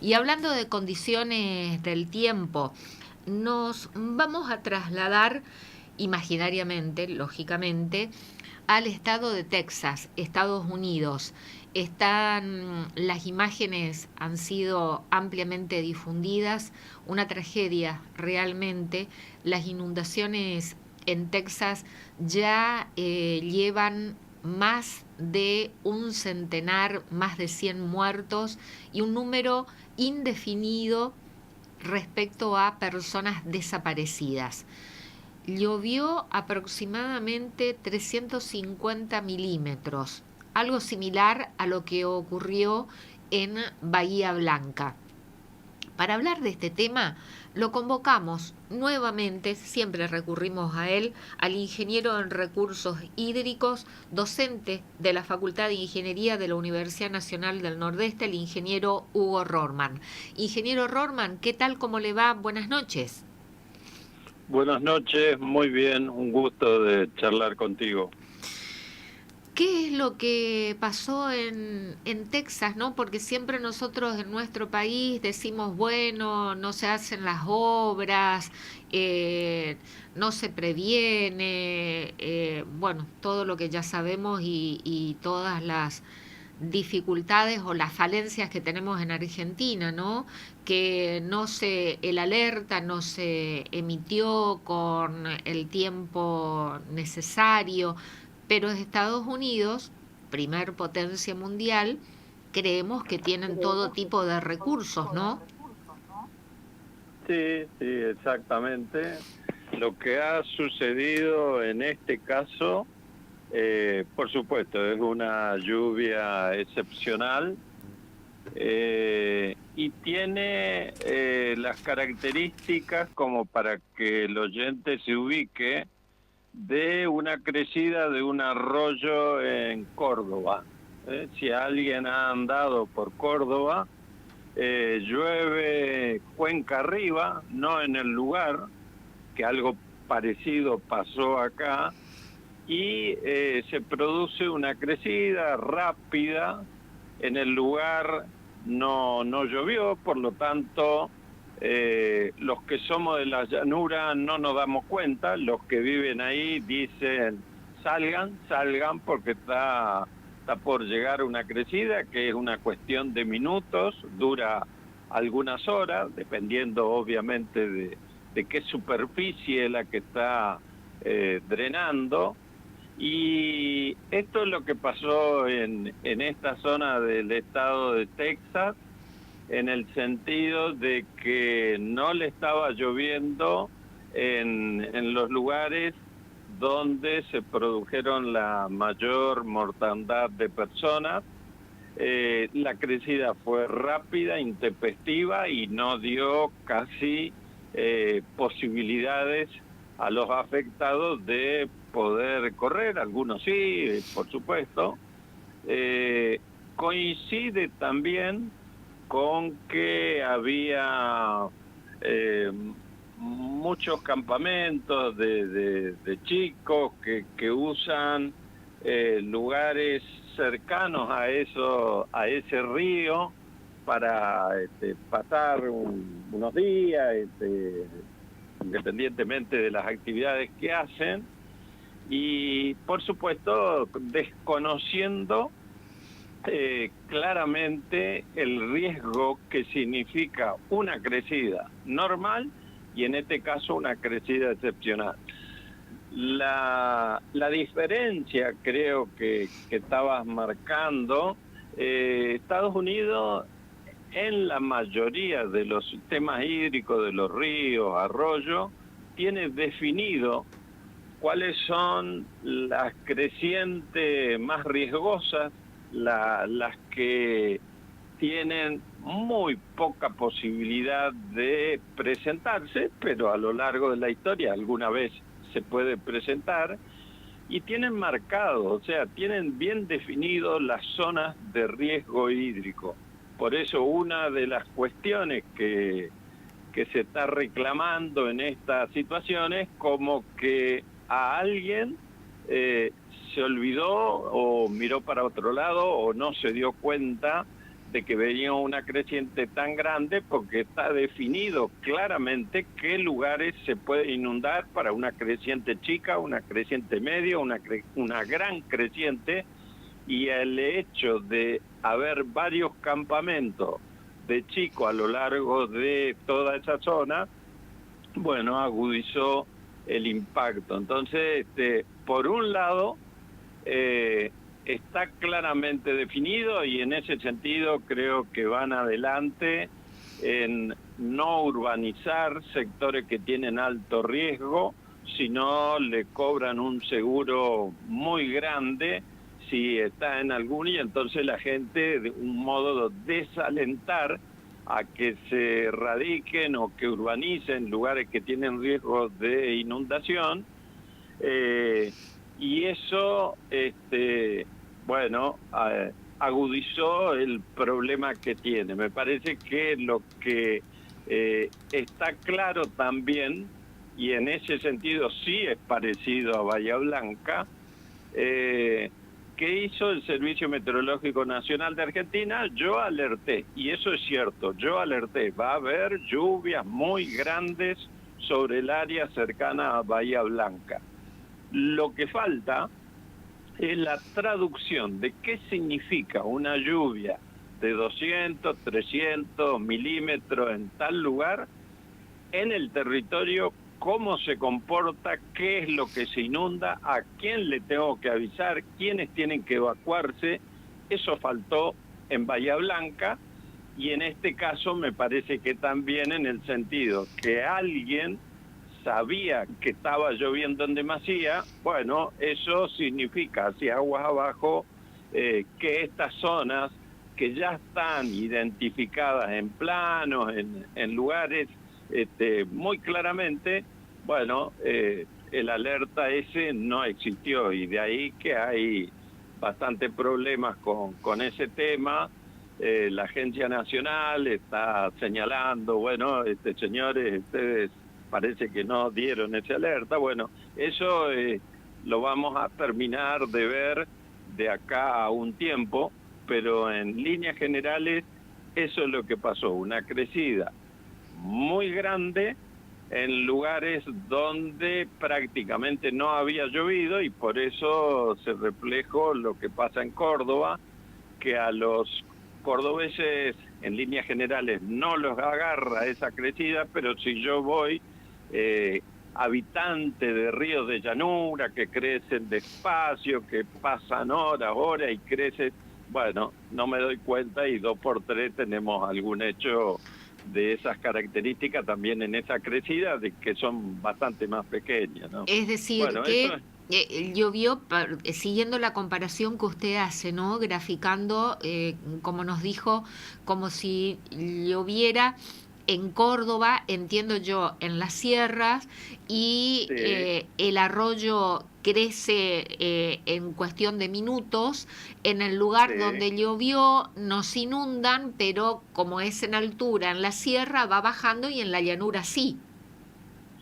Y hablando de condiciones del tiempo, nos vamos a trasladar imaginariamente, lógicamente, al estado de Texas, Estados Unidos. Las imágenes han sido ampliamente difundidas, una tragedia realmente. Las inundaciones en Texas ya llevan más de un centenar, más de 100 muertos y un número indefinido respecto a personas desaparecidas. Llovió aproximadamente 350 milímetros, algo similar a lo que ocurrió en Bahía Blanca. Para hablar de este tema, lo convocamos nuevamente, siempre recurrimos a él, al ingeniero en recursos hídricos, docente de la Facultad de Ingeniería de la Universidad Nacional del Nordeste, el ingeniero Hugo Rorman. Ingeniero Rorman, ¿qué tal? ¿Cómo le va? Buenas noches. Buenas noches, muy bien, un gusto de charlar contigo. ¿Qué es lo que pasó en Texas, no? Porque siempre nosotros en nuestro país decimos, bueno, no se hacen las obras, eh, no se previene, bueno, todo lo que ya sabemos y todas las dificultades o las falencias que tenemos en Argentina, ¿no? Que el alerta no se emitió con el tiempo necesario, pero Estados Unidos, primer potencia mundial, creemos que tienen todo tipo de recursos, ¿no? Sí, sí, exactamente. Lo que ha sucedido en este caso, por supuesto, es una lluvia excepcional y tiene las características como para que el oyente se ubique de una crecida de un arroyo en Córdoba. Si alguien ha andado por Córdoba, llueve cuenca arriba, no en el lugar, que algo parecido pasó acá, y se produce una crecida rápida. En el lugar no llovió, por lo tanto los que somos de la llanura no nos damos cuenta, los que viven ahí dicen salgan porque está por llegar una crecida que es una cuestión de minutos, dura algunas horas, dependiendo obviamente de qué superficie es la que está drenando. Y esto es lo que pasó en esta zona del estado de Texas, en el sentido de que no le estaba lloviendo en los lugares donde se produjeron la mayor mortandad de personas. La crecida fue rápida, intempestiva y no dio casi posibilidades a los afectados de poder correr, algunos sí, por supuesto. Coincide también con que había eh, muchos campamentos de chicos que usan lugares cercanos a ese río para pasar unos días, independientemente de las actividades que hacen, y por supuesto desconociendo claramente el riesgo que significa una crecida normal y en este caso una crecida excepcional. La diferencia creo que estabas marcando, Estados Unidos en la mayoría de los sistemas hídricos de los ríos, arroyos, tiene definido cuáles son las crecientes más riesgosas, las que tienen muy poca posibilidad de presentarse, pero a lo largo de la historia alguna vez se puede presentar, y tienen marcado, o sea, tienen bien definido las zonas de riesgo hídrico. Por eso una de las cuestiones que se está reclamando en estas situaciones, como que a alguien se olvidó o miró para otro lado o no se dio cuenta de que venía una creciente tan grande, porque está definido claramente qué lugares se puede inundar para una creciente chica, una creciente media, una gran creciente, y el hecho de haber varios campamentos de chicos a lo largo de toda esa zona, bueno, agudizó el impacto. Entonces, por un lado, está claramente definido, y en ese sentido creo que van adelante en no urbanizar sectores que tienen alto riesgo, sino le cobran un seguro muy grande si está en alguno, y entonces la gente, de un modo de desalentar a que se radiquen o que urbanicen lugares que tienen riesgo de inundación, y eso, bueno, agudizó el problema que tiene. Me parece que lo que está claro también, y en ese sentido sí es parecido a Bahía Blanca, ¿qué hizo el Servicio Meteorológico Nacional de Argentina? Yo alerté, y eso es cierto, yo alerté, va a haber lluvias muy grandes sobre el área cercana a Bahía Blanca. Lo que falta es la traducción de qué significa una lluvia de 200, 300 milímetros en tal lugar en el territorio, cómo se comporta, qué es lo que se inunda, a quién le tengo que avisar, quiénes tienen que evacuarse. Eso faltó en Bahía Blanca, y en este caso me parece que también, en el sentido que alguien sabía que estaba lloviendo en demasía. Bueno, eso significa, hacia aguas abajo, que estas zonas que ya están identificadas en planos, en lugares muy claramente, bueno, el alerta ese no existió, y de ahí que hay bastantes problemas con ese tema. La Agencia Nacional está señalando, bueno, señores, ustedes parece que no dieron esa alerta. Bueno, eso lo vamos a terminar de ver de acá a un tiempo, pero en líneas generales eso es lo que pasó, una crecida muy grande en lugares donde prácticamente no había llovido, y por eso se reflejó lo que pasa en Córdoba, que a los cordobeses en líneas generales no los agarra esa crecida, pero si yo voy, habitante de ríos de llanura que crecen despacio, que pasan horas y crecen, bueno, no me doy cuenta, y 2 por 3 tenemos algún hecho de esas características también en esa crecida, de que son bastante más pequeñas, ¿no? Es decir, Bueno, eso que llovió, siguiendo la comparación que usted hace, ¿no? Graficando, como nos dijo, como si lloviera en Córdoba, entiendo yo, en las sierras, y sí, el arroyo crece en cuestión de minutos. En el lugar sí. donde llovió nos inundan, pero como es en altura, en la sierra va bajando, y en la llanura sí.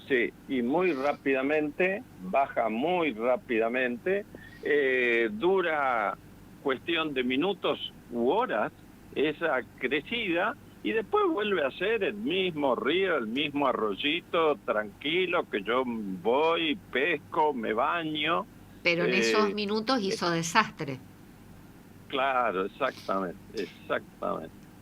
Sí, y muy rápidamente, baja muy rápidamente, dura cuestión de minutos u horas esa crecida, y después vuelve a ser el mismo río, el mismo arroyito tranquilo, que yo voy, pesco, me baño. Pero en esos eh, minutos eh, hizo desastre. claro, exactamente,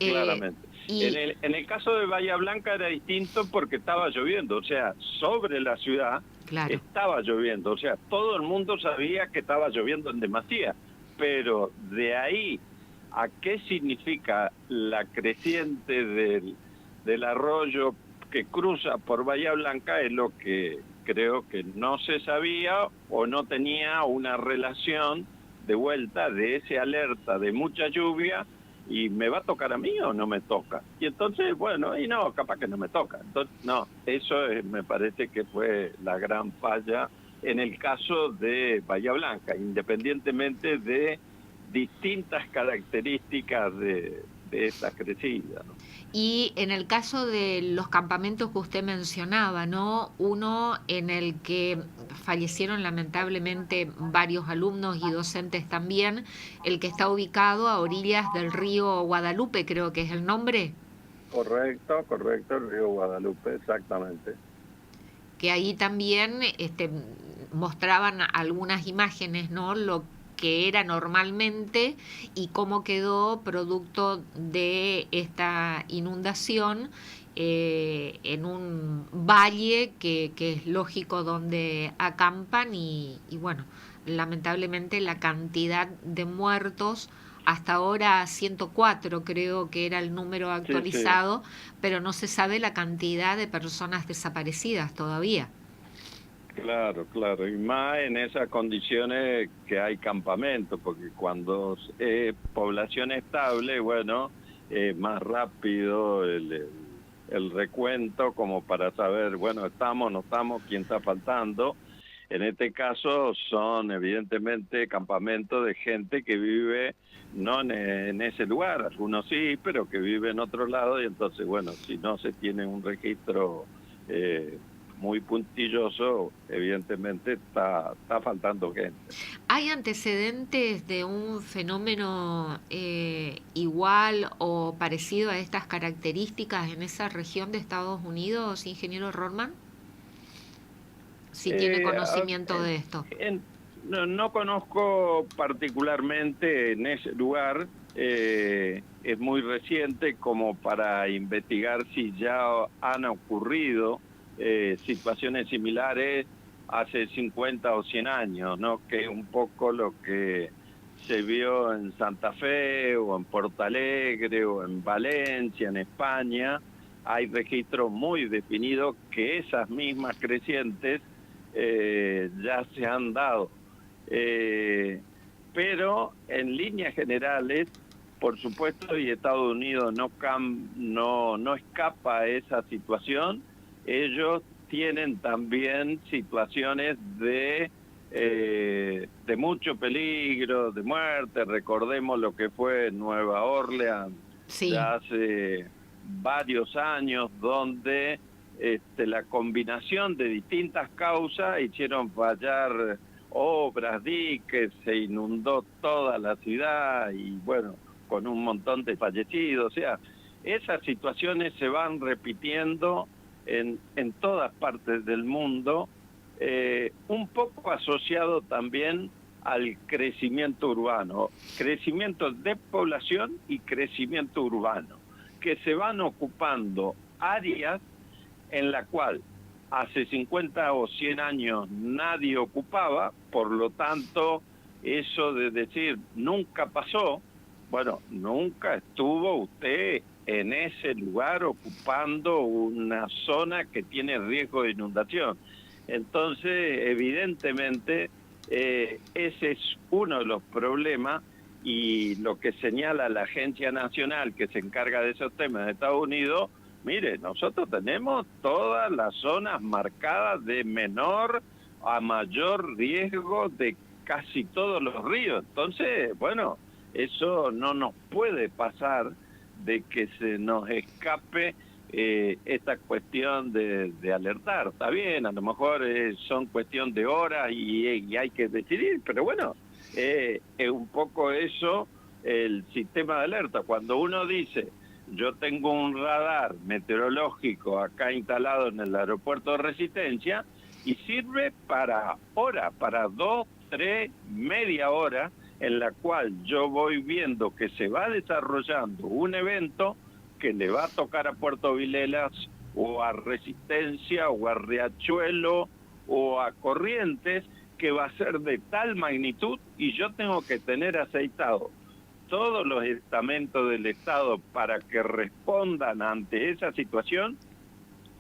Eh, claramente. y En el caso de Bahía Blanca era distinto porque estaba lloviendo, o sea, sobre la ciudad claro, estaba lloviendo, o sea, todo el mundo sabía que estaba lloviendo en demasía, pero de ahí a qué significa la creciente del arroyo que cruza por Bahía Blanca es lo que creo que no se sabía, o no tenía una relación de vuelta de ese alerta de mucha lluvia, y me va a tocar a mí o no me toca. Y entonces, bueno, y no, capaz que no me toca. Entonces, no, eso me parece que fue la gran falla en el caso de Bahía Blanca, independientemente de distintas características de esta crecida, ¿no? Y en el caso de los campamentos que usted mencionaba, ¿no? Uno en el que fallecieron lamentablemente varios alumnos y docentes también, el que está ubicado a orillas del río Guadalupe, creo que es el nombre. Correcto, correcto, el río Guadalupe, exactamente. Que ahí también mostraban algunas imágenes, ¿no? Lo que era normalmente y cómo quedó producto de esta inundación en un valle que es lógico donde acampan y bueno, lamentablemente la cantidad de muertos hasta ahora 104 creo que era el número Sí, sí. actualizado, pero no se sabe la cantidad de personas desaparecidas todavía. Claro, claro, y más en esas condiciones que hay campamentos, porque cuando es población estable, bueno, más rápido el recuento como para saber, bueno, estamos, no estamos, quién está faltando. En este caso son evidentemente campamentos de gente que vive no en ese lugar, algunos sí, pero que vive en otro lado y entonces, bueno, si no se tiene un registro muy puntilloso, evidentemente está faltando gente. ¿Hay antecedentes de un fenómeno igual o parecido a estas características en esa región de Estados Unidos, ingeniero Rodman? Si tiene Eh, a- conocimiento en- de esto. no, no conozco particularmente en ese lugar, es muy reciente como para investigar si ya han ocurrido situaciones similares hace 50 o 100 años, ¿no? Que es un poco lo que se vio en Santa Fe o en Porto Alegre o en Valencia, en España. Hay registros muy definidos que esas mismas crecientes ya se han dado. Eh, pero en líneas generales, por supuesto, y Estados Unidos no escapa a esa situación, ellos tienen también situaciones de mucho peligro, de muerte. Recordemos lo que fue Nueva Orleans Sí, ya hace varios años, donde la combinación de distintas causas hicieron fallar obras, diques, se inundó toda la ciudad y bueno, con un montón de fallecidos. O sea, esas situaciones se van repitiendo en todas partes del mundo, un poco asociado también al crecimiento urbano, crecimiento de población y crecimiento urbano, que se van ocupando áreas en la cual hace 50 o 100 años nadie ocupaba, por lo tanto, eso de decir nunca pasó, bueno, nunca estuvo usted en ese lugar ocupando una zona que tiene riesgo de inundación. Entonces, evidentemente, ese es uno de los problemas y lo que señala la Agencia Nacional que se encarga de esos temas de Estados Unidos. Mire, nosotros tenemos todas las zonas marcadas de menor a mayor riesgo de casi todos los ríos. Entonces, bueno, eso no nos puede pasar de que se nos escape esta cuestión de alertar. Está bien, a lo mejor son cuestión de horas y hay que decidir, pero bueno, es un poco eso el sistema de alerta. Cuando uno dice, yo tengo un radar meteorológico acá instalado en el aeropuerto de Resistencia y sirve para horas, para 2, 3, media hora, en la cual yo voy viendo que se va desarrollando un evento que le va a tocar a Puerto Vilelas o a Resistencia o a Riachuelo o a Corrientes, que va a ser de tal magnitud y yo tengo que tener aceitado todos los estamentos del Estado para que respondan ante esa situación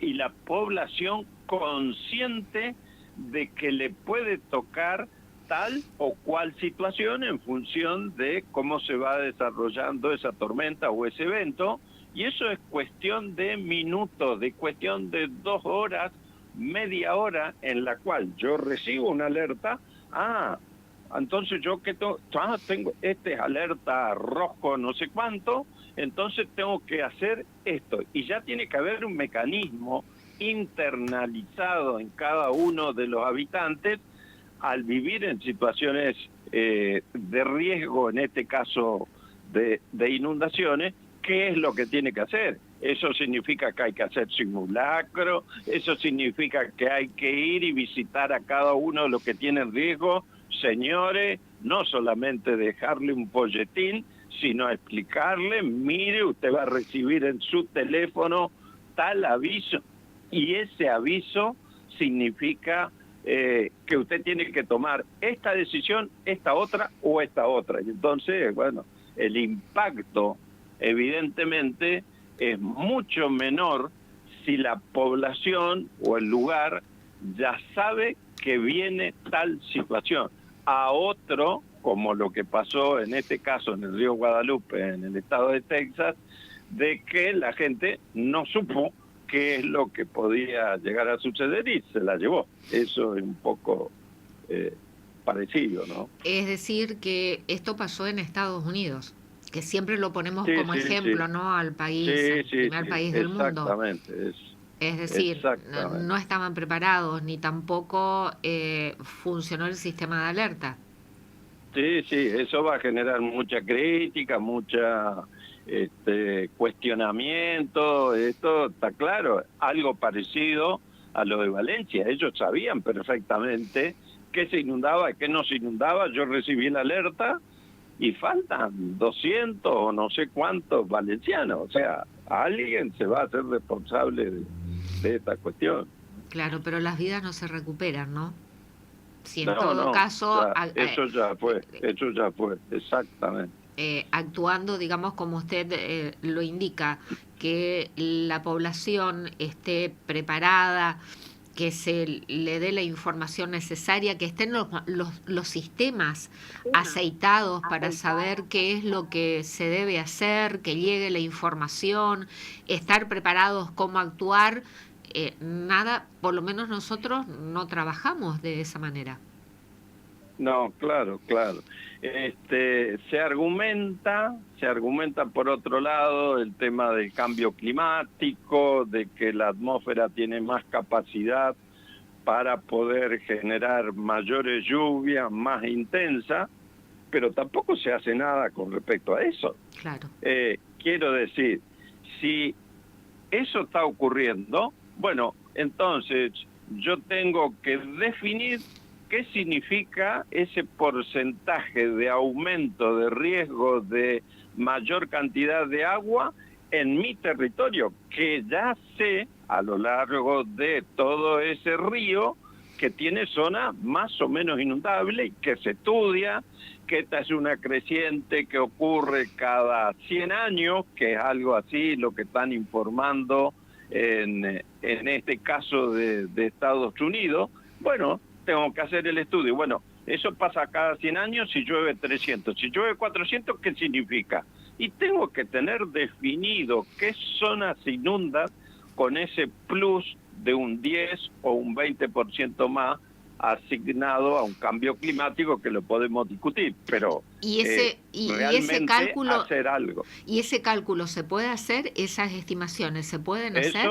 y la población consciente de que le puede tocar tal o cual situación en función de cómo se va desarrollando esa tormenta o ese evento, y eso es cuestión de minutos, de cuestión de 2 horas, media hora, en la cual yo recibo una alerta, entonces yo que tengo este es alerta rojo no sé cuánto, entonces tengo que hacer esto. Y ya tiene que haber un mecanismo internalizado en cada uno de los habitantes al vivir en situaciones de riesgo, en este caso de inundaciones. ¿Qué es lo que tiene que hacer? Eso significa que hay que hacer simulacro, eso significa que hay que ir y visitar a cada uno de los que tienen riesgo. Señores, no solamente dejarle un folletín, sino explicarle, mire, usted va a recibir en su teléfono tal aviso, y ese aviso significa que usted tiene que tomar esta decisión, esta otra o esta otra. Y entonces, bueno, el impacto evidentemente es mucho menor si la población o el lugar ya sabe que viene tal situación. A otro, como lo que pasó en este caso en el río Guadalupe, en el estado de Texas, de que la gente no supo qué es lo que podía llegar a suceder y se la llevó. Eso es un poco parecido, ¿no? Es decir, que esto pasó en Estados Unidos, que siempre lo ponemos Sí, como sí, ejemplo, sí. ¿no? Al país, el Sí, primer sí, país del mundo. exactamente. Es decir, Exactamente. no estaban preparados ni tampoco funcionó el sistema de alerta. Sí, sí, eso va a generar mucha crítica, mucha cuestionamiento. Esto está claro, algo parecido a lo de Valencia. Ellos sabían perfectamente qué se inundaba y qué no se inundaba. Yo recibí la alerta y faltan 200 o no sé cuántos valencianos. O sea, alguien se va a hacer responsable de esta cuestión. Claro, pero las vidas no se recuperan, ¿no? Si en No, todo no, caso, eso ya fue, exactamente. actuando, digamos, como usted lo indica, que la población esté preparada, que se le dé la información necesaria, que estén los sistemas aceitados para saber qué es lo que se debe hacer, que llegue la información, estar preparados cómo actuar. Nada, por lo menos nosotros no trabajamos de esa manera. No, claro, claro. Se argumenta por otro lado el tema del cambio climático, de que la atmósfera tiene más capacidad para poder generar mayores lluvias, más intensas, pero tampoco se hace nada con respecto a eso. Claro. Quiero decir, si eso está ocurriendo, bueno, entonces yo tengo que definir qué significa ese porcentaje de aumento de riesgo de mayor cantidad de agua en mi territorio, que ya sé a lo largo de todo ese río que tiene zonas más o menos inundables y que se estudia, que esta es una creciente que ocurre cada 100 años, que es algo así lo que están informando en este caso de Estados Unidos. Bueno, tengo que hacer el estudio. Bueno, eso pasa cada 100 años si llueve 300. Si llueve 400, ¿qué significa? Y tengo que tener definido qué zonas se inundan con ese plus de un 10 o un 20% más asignado a un cambio climático, que lo podemos discutir, pero realmente ese cálculo, hacer algo. ¿y ese cálculo se puede hacer? ¿Esas estimaciones se pueden hacer?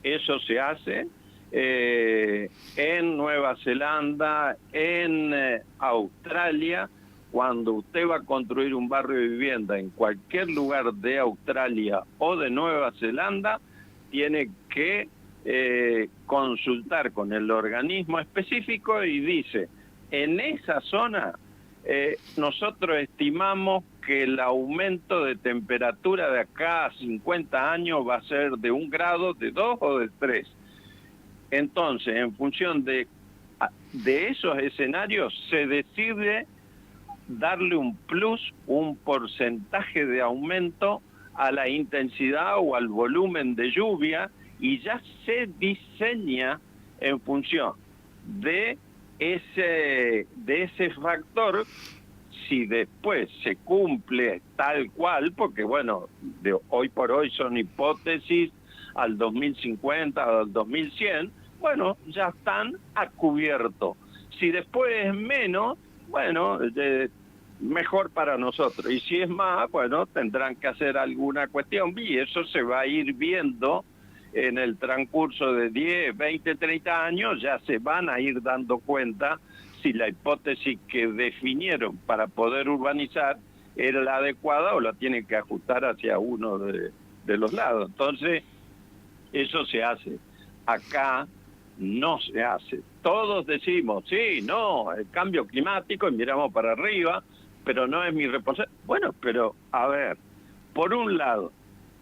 Eso se hace en Nueva Zelanda, en Australia. Cuando usted va a construir un barrio de vivienda en cualquier lugar de Australia o de Nueva Zelanda, tiene que consultar con el organismo específico y dice, en esa zona nosotros estimamos que el aumento de temperatura de acá a 50 años va a ser de 1 grado, de 2 o de 3. Entonces, en función de esos escenarios, se decide darle un plus, un porcentaje de aumento a la intensidad o al volumen de lluvia, y ya se diseña en función de ese factor. Si después se cumple tal cual, porque bueno, de hoy por hoy son hipótesis al 2050 o al 2100, bueno, ya están a cubierto. Si después es menos, bueno, mejor para nosotros. Y si es más, bueno, tendrán que hacer alguna cuestión y eso se va a ir viendo en el transcurso de 10, 20, 30 años, ya se van a ir dando cuenta si la hipótesis que definieron para poder urbanizar era la adecuada o la tienen que ajustar hacia uno de los lados. Entonces, eso se hace. Acá no se hace. Todos decimos, sí, no, el cambio climático, y miramos para arriba, pero no es mi responsabilidad. Bueno, pero a ver, por un lado,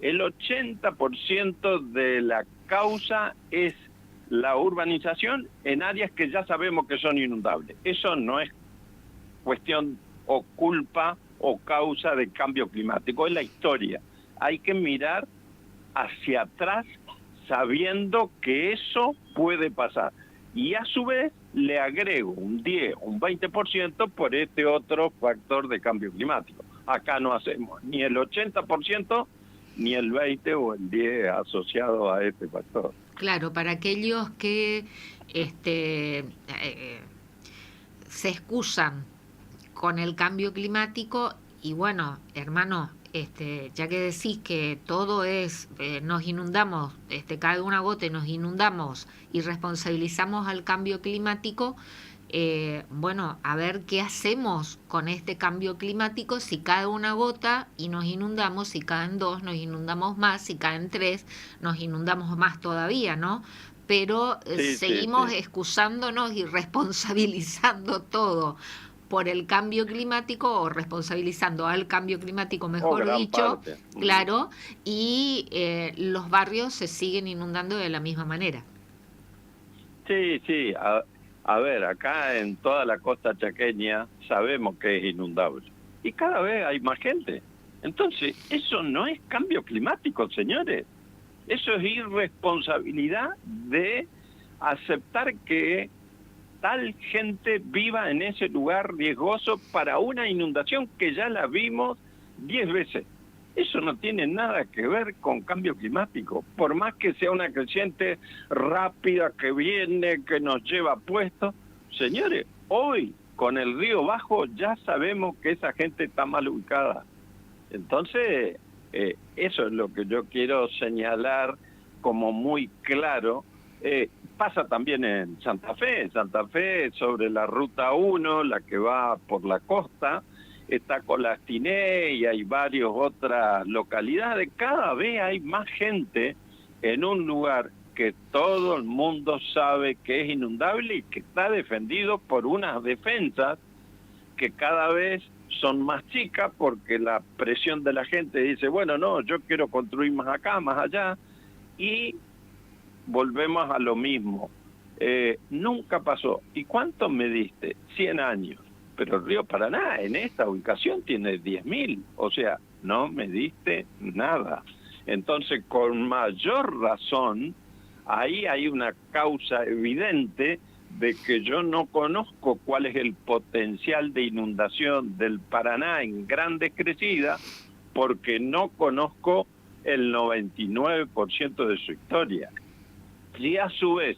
el 80% de la causa es la urbanización en áreas que ya sabemos que son inundables. Eso no es cuestión o culpa o causa del cambio climático, es la historia. Hay que mirar hacia atrás sabiendo que eso puede pasar. Y a su vez le agrego un 10, un 20% por este otro factor de cambio climático. Acá no hacemos ni el 80% ni el 20 o el 10 asociado a este factor. Claro, para aquellos que se excusan con el cambio climático, y bueno, hermano, ya que decís que todo es, nos inundamos, cae una gota y nos inundamos y responsabilizamos al cambio climático, bueno, a ver qué hacemos con este cambio climático si cae una gota y nos inundamos, si caen dos nos inundamos más, si caen tres nos inundamos más todavía, ¿no? Pero seguimos excusándonos y responsabilizando todo por el cambio climático, o responsabilizando al cambio climático, mejor dicho, claro, y los barrios se siguen inundando de la misma manera. Sí, a ver, acá en toda la costa chaqueña sabemos que es inundable y cada vez hay más gente. Entonces, eso no es cambio climático, señores. Eso es irresponsabilidad de aceptar que tal gente viva en ese lugar riesgoso para una inundación que ya la vimos 10 veces. Eso no tiene nada que ver con cambio climático, por más que sea una creciente rápida que viene, que nos lleva puestos. Señores, hoy con el río bajo ya sabemos que esa gente está mal ubicada. Entonces, eso es lo que yo quiero señalar como muy claro. Pasa también en Santa Fe sobre la Ruta 1, la que va por la costa, está Colastiné y hay varias otras localidades. Cada vez hay más gente en un lugar que todo el mundo sabe que es inundable y que está defendido por unas defensas que cada vez son más chicas porque la presión de la gente dice, bueno, no, yo quiero construir más acá, más allá, y volvemos a lo mismo. Nunca pasó. ¿Y cuánto me diste? 100 años. Pero el río Paraná en esta ubicación tiene 10.000, o sea, no me diste nada. Entonces, con mayor razón, ahí hay una causa evidente de que yo no conozco cuál es el potencial de inundación del Paraná en grandes crecidas, porque no conozco el 99% de su historia. Y a su vez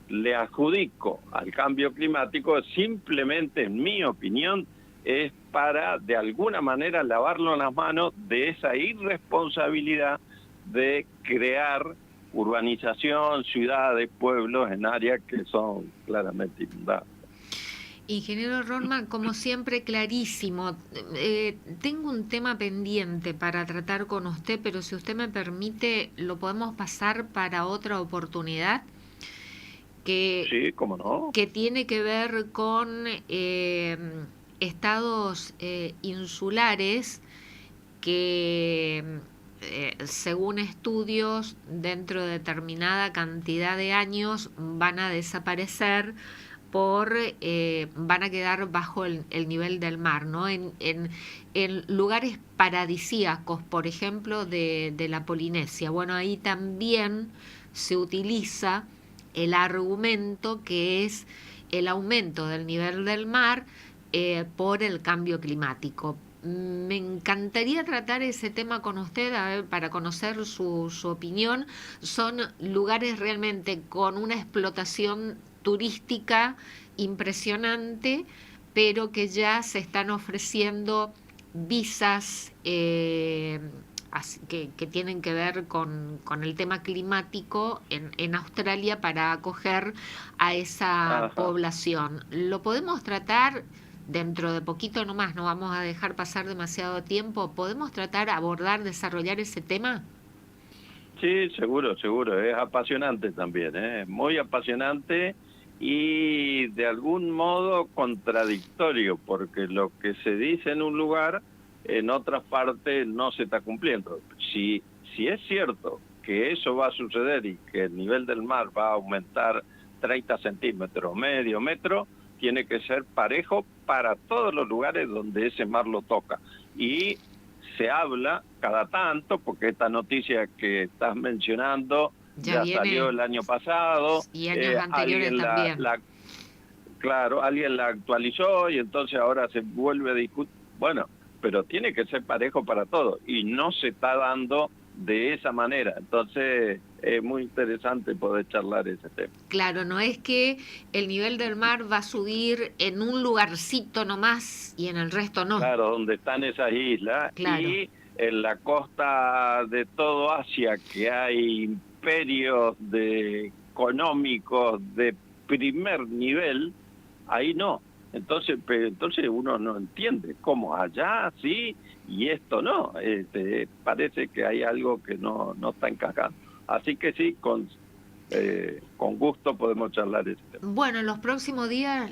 le adjudico al cambio climático, simplemente en mi opinión es para de alguna manera lavarlo en las manos de esa irresponsabilidad de crear urbanización, ciudades, pueblos en áreas que son claramente inundadas. Ingeniero Ronman, como siempre, clarísimo. Tengo un tema pendiente para tratar con usted, pero si usted me permite, lo podemos pasar para otra oportunidad. Sí, cómo no. Que tiene que ver con estados insulares que, según estudios, dentro de determinada cantidad de años van a desaparecer van a quedar bajo el nivel del mar, ¿no? En lugares paradisíacos, por ejemplo, de la Polinesia. Bueno, ahí también se utiliza el argumento que es el aumento del nivel del mar por el cambio climático. Me encantaría tratar ese tema con usted, a ver, para conocer su opinión. Son lugares realmente con una explotación turística impresionante, pero que ya se están ofreciendo visas que tienen que ver con el tema climático en Australia para acoger a esa Ajá. población. ¿Lo podemos tratar dentro de poquito nomás? No vamos a dejar pasar demasiado tiempo. ¿Podemos tratar, abordar, desarrollar ese tema? Sí, seguro, seguro. Es apasionante también, ¿eh? Muy apasionante y de algún modo contradictorio, porque lo que se dice en un lugar, en otras partes no se está cumpliendo. Si es cierto que eso va a suceder y que el nivel del mar va a aumentar 30 centímetros, medio metro, tiene que ser parejo para todos los lugares donde ese mar lo toca. Y se habla cada tanto, porque esta noticia que estás mencionando ya salió el año pasado, y años anteriores también. Claro, alguien la actualizó y entonces ahora se vuelve a discutir. Bueno, pero tiene que ser parejo para todos y no se está dando de esa manera. Entonces es muy interesante poder charlar ese tema. Claro, no es que el nivel del mar va a subir en un lugarcito nomás y en el resto no. Claro, donde están esas islas. Claro. Y en la costa de todo Asia, que hay imperios económicos de primer nivel, ahí no. Entonces uno no entiende cómo allá sí y esto no. Parece que hay algo que no está encajando. Así que sí, con gusto podemos charlar ese tema. Bueno, en los próximos días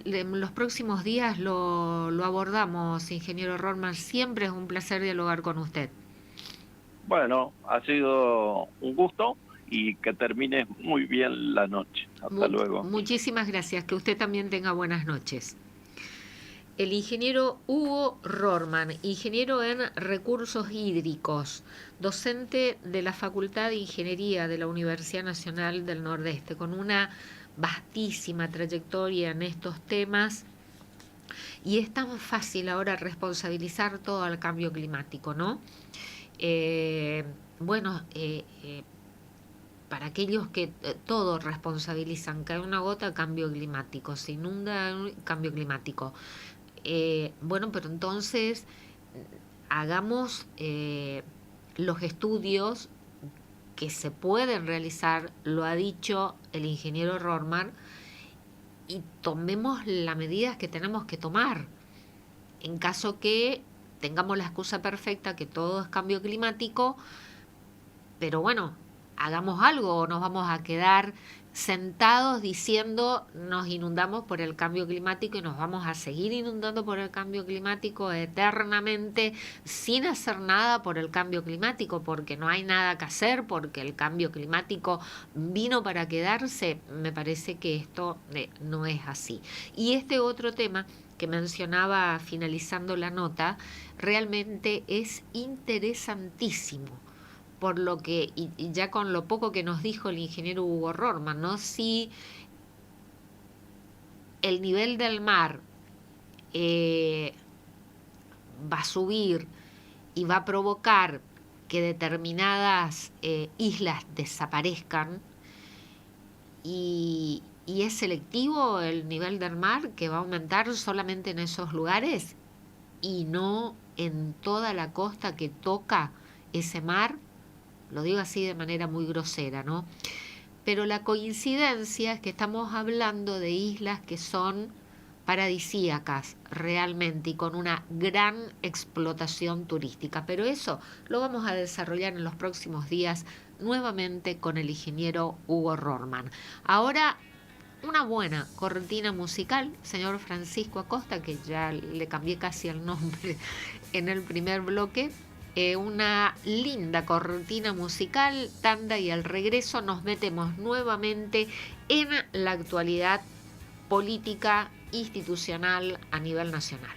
lo abordamos, ingeniero Rorman. Siempre es un placer dialogar con usted. Bueno, ha sido un gusto y que termine muy bien la noche. Hasta luego. Muchísimas gracias. Que usted también tenga buenas noches. El ingeniero Hugo Rorman, ingeniero en recursos hídricos, docente de la Facultad de Ingeniería de la Universidad Nacional del Nordeste, con una vastísima trayectoria en estos temas. Y es tan fácil ahora responsabilizar todo al cambio climático, ¿no? Para aquellos que todo responsabilizan, cae una gota, cambio climático, se inunda, cambio climático. Pero entonces hagamos los estudios que se pueden realizar, lo ha dicho el ingeniero Rorman, y tomemos las medidas que tenemos que tomar en caso que tengamos la excusa perfecta que todo es cambio climático, pero bueno, hagamos algo o nos vamos a quedar sentados diciendo nos inundamos por el cambio climático y nos vamos a seguir inundando por el cambio climático eternamente sin hacer nada por el cambio climático, porque no hay nada que hacer, porque el cambio climático vino para quedarse. Me parece que esto no es así. Y este otro tema que mencionaba finalizando la nota realmente es interesantísimo, por lo que, y ya con lo poco que nos dijo el ingeniero Hugo Rorman, ¿no? Si el nivel del mar va a subir y va a provocar que determinadas islas desaparezcan, y es selectivo el nivel del mar que va a aumentar solamente en esos lugares y no en toda la costa que toca ese mar. Lo digo así de manera muy grosera, ¿no? Pero la coincidencia es que estamos hablando de islas que son paradisíacas realmente y con una gran explotación turística. Pero eso lo vamos a desarrollar en los próximos días nuevamente con el ingeniero Hugo Rorman. Ahora, una buena cortina musical, señor Francisco Acosta, que ya le cambié casi el nombre en el primer bloque. Una linda cortina musical, tanda, y al regreso nos metemos nuevamente en la actualidad política institucional a nivel nacional.